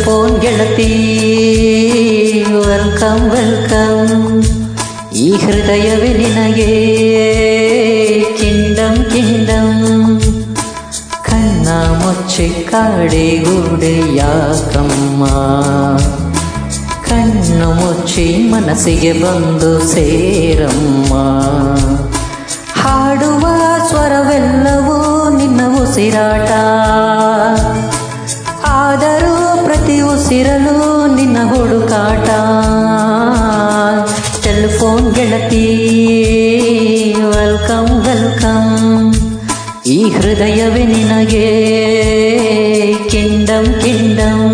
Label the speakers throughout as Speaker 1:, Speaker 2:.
Speaker 1: Telephone ಗೆಳತಿ welcome welcome. ಈ ಹೃದಯವೇ ನಿನಗೆ ಕಿಂಡಮ್ ಕಿಂಡಮ್. ಕಣ್ಣ ಮುಚ್ಚಿ ಕಾಡೆಗೂಡೆ ಯಾಕಮ್ಮ, ಕಣ್ಣು ಮುಚ್ಚಿ ಮನಸ್ಸಿಗೆ ಬಂದು ಸೇರಮ್ಮ. ಹಾಡುವ ಸ್ವರವೆಲ್ಲವೂ ನಿನ್ನ ಉಸಿರಾಟ, ಆದರೂ ಪ್ರತಿ ಉಸಿರಲು ನಿನ್ನ ಹುಡುಕಾಟ. ಟೆಲಿಫೋನ್ ಗೆಳತಿ ವೆಲ್ಕಮ್ ವೆಲ್ಕಮ್. ಈ ಹೃದಯವೇ ನಿನಗೆ ಕಿಂಡಮ್ ಕಿಂಡಮ್.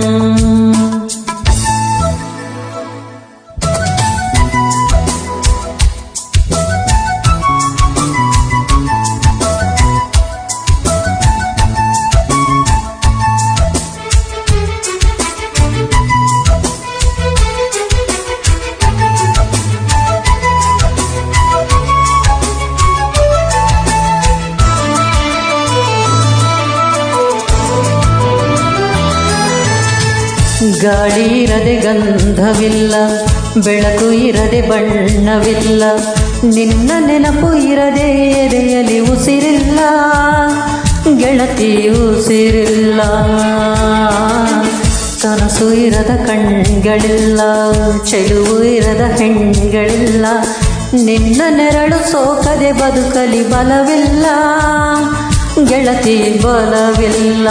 Speaker 1: ಗಾಳಿ ಇರದೆ ಗಂಧವಿಲ್ಲ, ಬೆಳಕು ಇರದೆ ಬಣ್ಣವಿಲ್ಲ, ನಿನ್ನ ನೆನಪು ಇರದೆ ಎದೆಯಲ್ಲಿ ಉಸಿರಿಲ್ಲ, ಗೆಳತಿ ಉಸಿರಿಲ್ಲ. ಕನಸು ಇರದ ಕಣ್ಗಳಿಲ್ಲ, ಚೆಲುವು ಇರದ ಹೆಣ್ಗಳಿಲ್ಲ, ನಿನ್ನ ನೆರಳು ಸೋಕದೆ ಬದುಕಲಿ ಬಲವಿಲ್ಲ, ಗೆಳತಿ ಬಲವಿಲ್ಲ.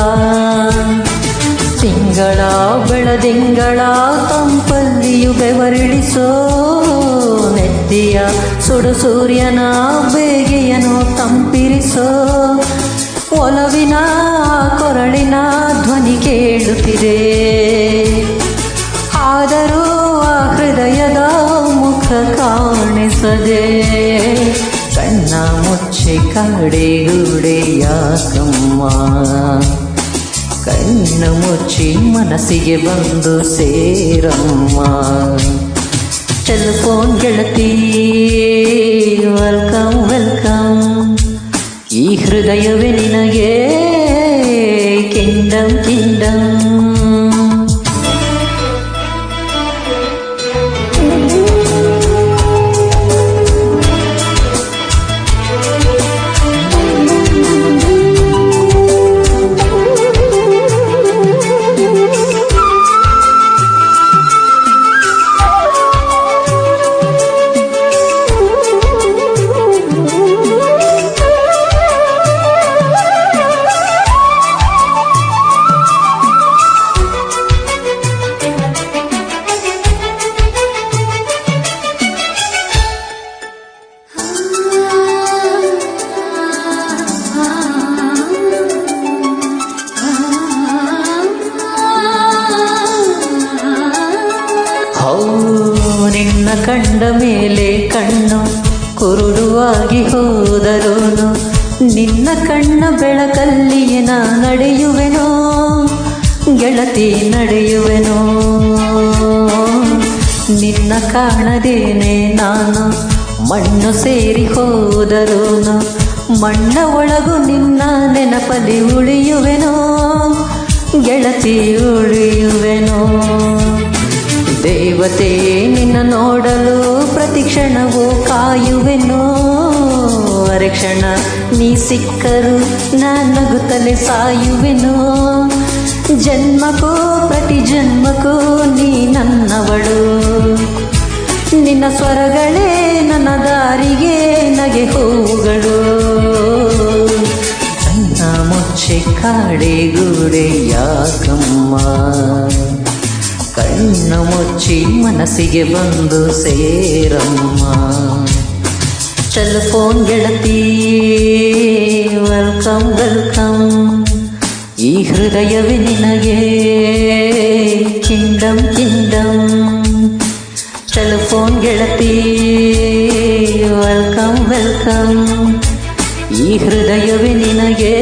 Speaker 1: ತಿಂಗಳ ಬೆಳದಿಂಗಳ ತಂಪಲ್ಲಿಯು ಬೆವರಿಳಿಸೋ, ನೆತ್ತಿಯ ಸುಡು ಸೂರ್ಯನ ಬೇಗೆಯನು ತಂಪಿರಿಸೋ, ಒಲವಿನ ಕೊರಳಿನ ಧ್ವನಿ ಕೇಳುತ್ತಿದೆ, ಆದರೂ ಆ ಹೃದಯದ ಮುಖ ಕಾಣಿಸದೆ. ಕಣ್ಣ ಮುಚ್ಚಿ ಕಾಡೆಗೂಡೆ ಯಾಕಮ್ಮ, ಕಣ್ಣು ಮುಚ್ಚಿ ಮನಸ್ಸಿಗೆ ಬಂದು ಸೇರಮ್ಮ. ಟೆಲಿಫೋನ್ ಗೆಳತಿ ವೆಲ್ಕಮ್ ವೆಲ್ಕಮ್. ಈ ಹೃದಯವೇ ನಿನಗೆ ಕಿಂಡಮ್ ಕಿಂಡಮ್. ನಿನ್ನ ಕಂಡ ಮೇಲೆ ಕಣ್ಣು ಕುರುಡುವಾಗಿ ಹೋದರೂನು, ನಿನ್ನ ಕಣ್ಣ ಬೆಳಕಲ್ಲಿಯೇ ನಾ ನಡೆಯುವೆನೋ, ಗೆಳತಿ ನಡೆಯುವೆನೋ. ನಿನ್ನ ಕಾಣದೇನೆ ನಾನು ಮಣ್ಣು ಸೇರಿ ಹೋದರೂನು, ಮಣ್ಣ ಒಳಗು ನಿನ್ನ ನೆನಪಲ್ಲಿ ಉಳಿಯುವೆನೋ, ಗೆಳತಿ ಉಳಿಯುವೆನೋ. ದೇವತೆ ನಿನ್ನ ನೋಡಲು ಪ್ರತಿ ಕ್ಷಣವೂ ಕಾಯುವೆನೋ, ಅರೆಕ್ಷಣ ನೀ ಸಿಕ್ಕರು ನಗುತ್ತಲೇ ಸಾಯುವೆನೋ. ಜನ್ಮಕ್ಕೂ ಪ್ರತಿ ಜನ್ಮಕ್ಕೂ ನೀ ನನ್ನವಳು, ನಿನ್ನ ಸ್ವರಗಳೇ ನನ್ನ ದಾರಿಗೆ ನಗೆ ಹೂಗಳು. ಕಣ್ಣ ಮುಚ್ಚಿ ಕಾಡೆಗೂಡೆ ಯಾಕಮ್ಮ, ಕಣ್ಣು ಮುಚ್ಚಿ ಮನಸ್ಸಿಗೆ ಬಂದು ಸೇರಮ್ಮ. ಟೆಲಿಫೋನ್ ಗೆಳತಿ ವೆಲ್ಕಮ್ ವೆಲ್ಕಮ್. ಈ ಹೃದಯವೇ ನಿನಗೆ ಕಿಂಡಮ್ ಕಿಂಡಮ್. ಟೆಲಿಫೋನ್ ಗೆಳತಿ ವೆಲ್ಕಮ್ ವೆಲ್ಕಮ್. ಈ ಹೃದಯವೇ ನಿನಗೆ